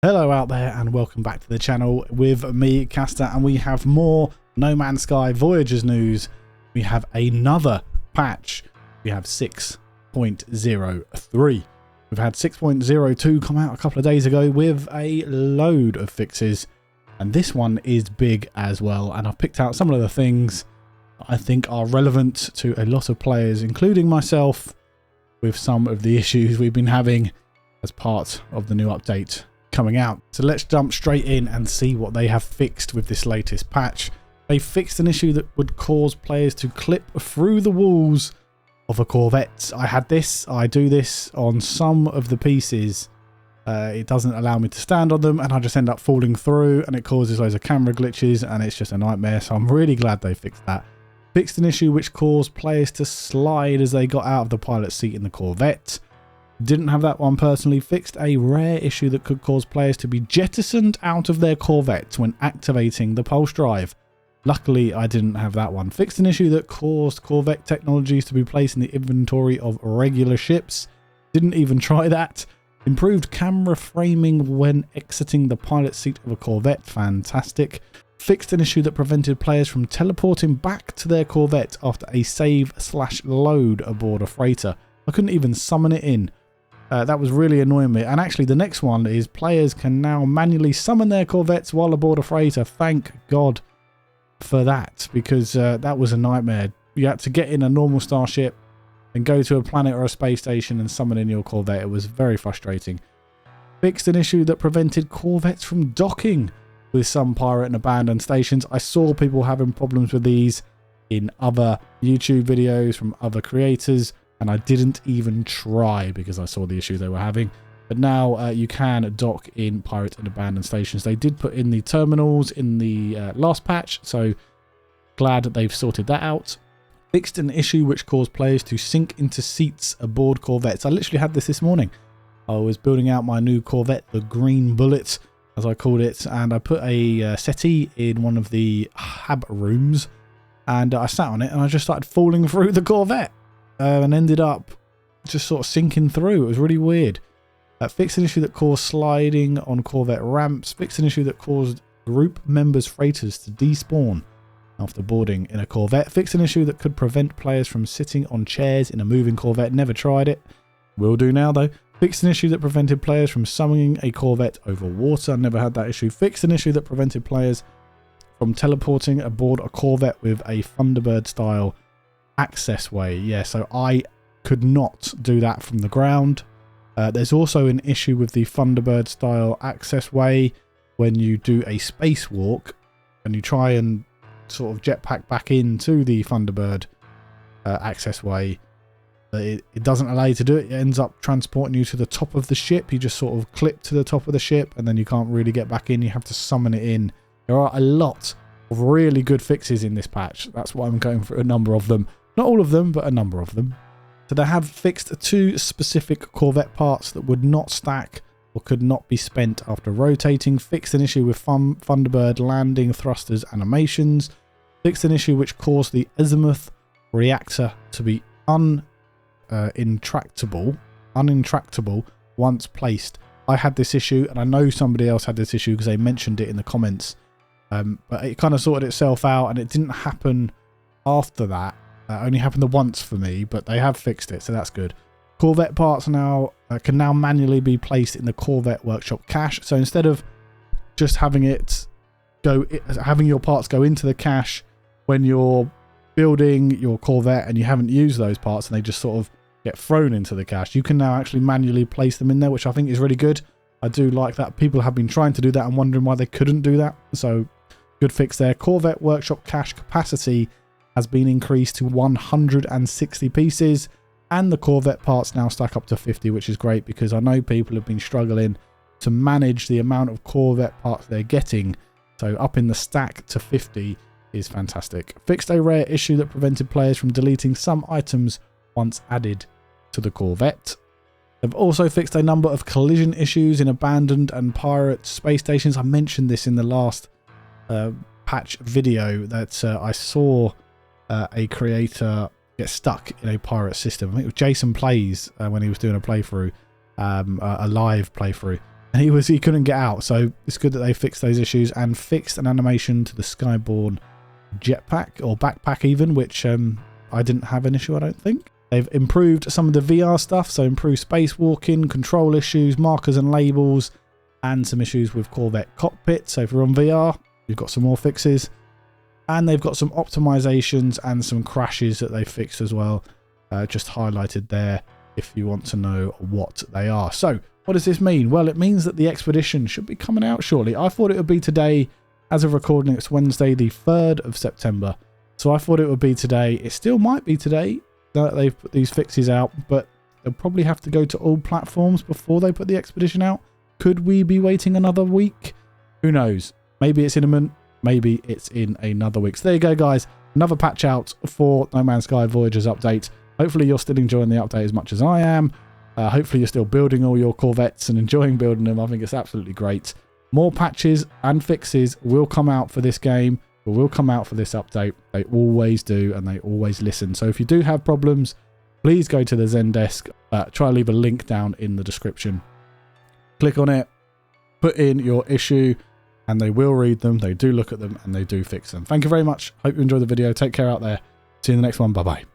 Hello out there and welcome back to the channel with me, Caster, and we have more No Man's Sky Voyagers news. We have another patch. We have 6.03. We've had 6.02 come out a couple of days ago with a load of fixes, and this one is big as well, and I've picked out some of the things I think are relevant to a lot of players, including myself, with some of the issues we've been having as part of the new update coming out. So let's jump straight in and see what they have fixed with this latest patch. They fixed an issue that would cause players to clip through the walls of a Corvette. I do this on some of the pieces. It doesn't allow me to stand on them and I just end up falling through, and it causes loads of camera glitches and it's just a nightmare. So I'm really glad they fixed that. Fixed an issue which caused players to slide as they got out of the pilot seat in the Corvette. Didn't have that one personally. Fixed a rare issue that could cause players to be jettisoned out of their Corvette when activating the pulse drive. Luckily, I didn't have that one. Fixed an issue that caused Corvette technologies to be placed in the inventory of regular ships. Didn't even try that. Improved camera framing when exiting the pilot seat of a Corvette. Fantastic. Fixed an issue that prevented players from teleporting back to their Corvette after a save/load aboard a freighter. I couldn't even summon it in. That was really annoying me. And actually the next one is players can now manually summon their Corvettes while aboard a freighter. Thank God for that, because that was a nightmare. You had to get in a normal starship and go to a planet or a space station and summon in your Corvette. It was very frustrating. Fixed an issue that prevented Corvettes from docking with some pirate and abandoned stations. I saw people having problems with these in other YouTube videos from other creators, and I didn't even try because I saw the issues they were having. But now you can dock in pirate and abandoned stations. They did put in the terminals in the last patch, so glad that they've sorted that out. Fixed an issue which caused players to sink into seats aboard Corvettes. I literally had this morning. I was building out my new Corvette, the Green Bullet, as I called it, and I put a settee in one of the hab rooms, and I sat on it, and I just started falling through the Corvette. And ended up just sort of sinking through. It was really weird. Fixed an issue that caused sliding on Corvette ramps. Fixed an issue that caused group members' freighters to despawn after boarding in a Corvette. Fixed an issue that could prevent players from sitting on chairs in a moving Corvette. Never tried it. Will do now though. Fixed an issue that prevented players from summoning a Corvette over water. Never had that issue. Fixed an issue that prevented players from teleporting aboard a Corvette with a Thunderbird style access way. Yeah, so I could not do that from the ground. There's also an issue with the Thunderbird style access way when you do a spacewalk and you try and sort of jetpack back into the Thunderbird access way. It doesn't allow you to do it. It ends up transporting you to the top of the ship. You just sort of clip to the top of the ship and then you can't really get back in. You have to summon it in. There are a lot of really good fixes in this patch. That's why I'm going for a number of them. Not all of them, but a number of them. So they have fixed 2 specific Corvette parts that would not stack or could not be spent after rotating. Fixed an issue with Thunderbird landing thrusters animations. Fixed an issue which caused the azimuth reactor to be unintractable once placed. I had this issue, and I know somebody else had this issue because they mentioned it in the comments. But it kind of sorted itself out, and it didn't happen after that. Only happened the once for me, but they have fixed it, so that's good. Corvette parts now can now manually be placed in the Corvette workshop cache. So instead of just having your parts go into the cache when you're building your Corvette and you haven't used those parts and they just sort of get thrown into the cache, you can now actually manually place them in there, which I think is really good. I do like that. People have been trying to do that and wondering why they couldn't do that, so good fix there. Corvette workshop cache capacity has been increased to 160 pieces, and the Corvette parts now stack up to 50, which is great because I know people have been struggling to manage the amount of Corvette parts they're getting, so up in the stack to 50 is fantastic. Fixed a rare issue that prevented players from deleting some items once added to the Corvette. They've also fixed a number of collision issues in abandoned and pirate space stations. I mentioned this in the last patch video that I saw a creator get stuck in a pirate system. I think it was Jason Plays when he was doing a playthrough, a live playthrough, and he couldn't get out. So it's good that they fixed those issues and fixed an animation to the Skyborn jetpack or backpack even, which I didn't have an issue, I don't think. They've improved some of the VR stuff, so improved spacewalking, control issues, markers and labels, and some issues with Corvette cockpit. So if you're on VR, you've got some more fixes. And they've got some optimizations and some crashes that they fixed as well, just highlighted there if you want to know what they are. So what does this mean? Well, it means that the expedition should be coming out shortly. I thought it would be today. As of recording, it's Wednesday the 3rd of September. So I thought it would be today. It still might be today that they've put these fixes out, but they'll probably have to go to all platforms before they put the expedition out. Could we be waiting another week? Who knows? Maybe it's imminent. Maybe it's in another week. So there you go, guys. Another patch out for No Man's Sky Voyagers update. Hopefully you're still enjoying the update as much as I am. Hopefully you're still building all your Corvettes and enjoying building them. I think it's absolutely great. More patches and fixes will come out for this game. Will come out for this update. They always do, and they always listen. So if you do have problems, please go to the Zendesk. Try to leave a link down in the description. Click on it, put in your issue, and they will read them. They do look at them, and they do fix them. Thank you very much. Hope you enjoyed the video. Take care out there. See you in the next one. Bye-bye.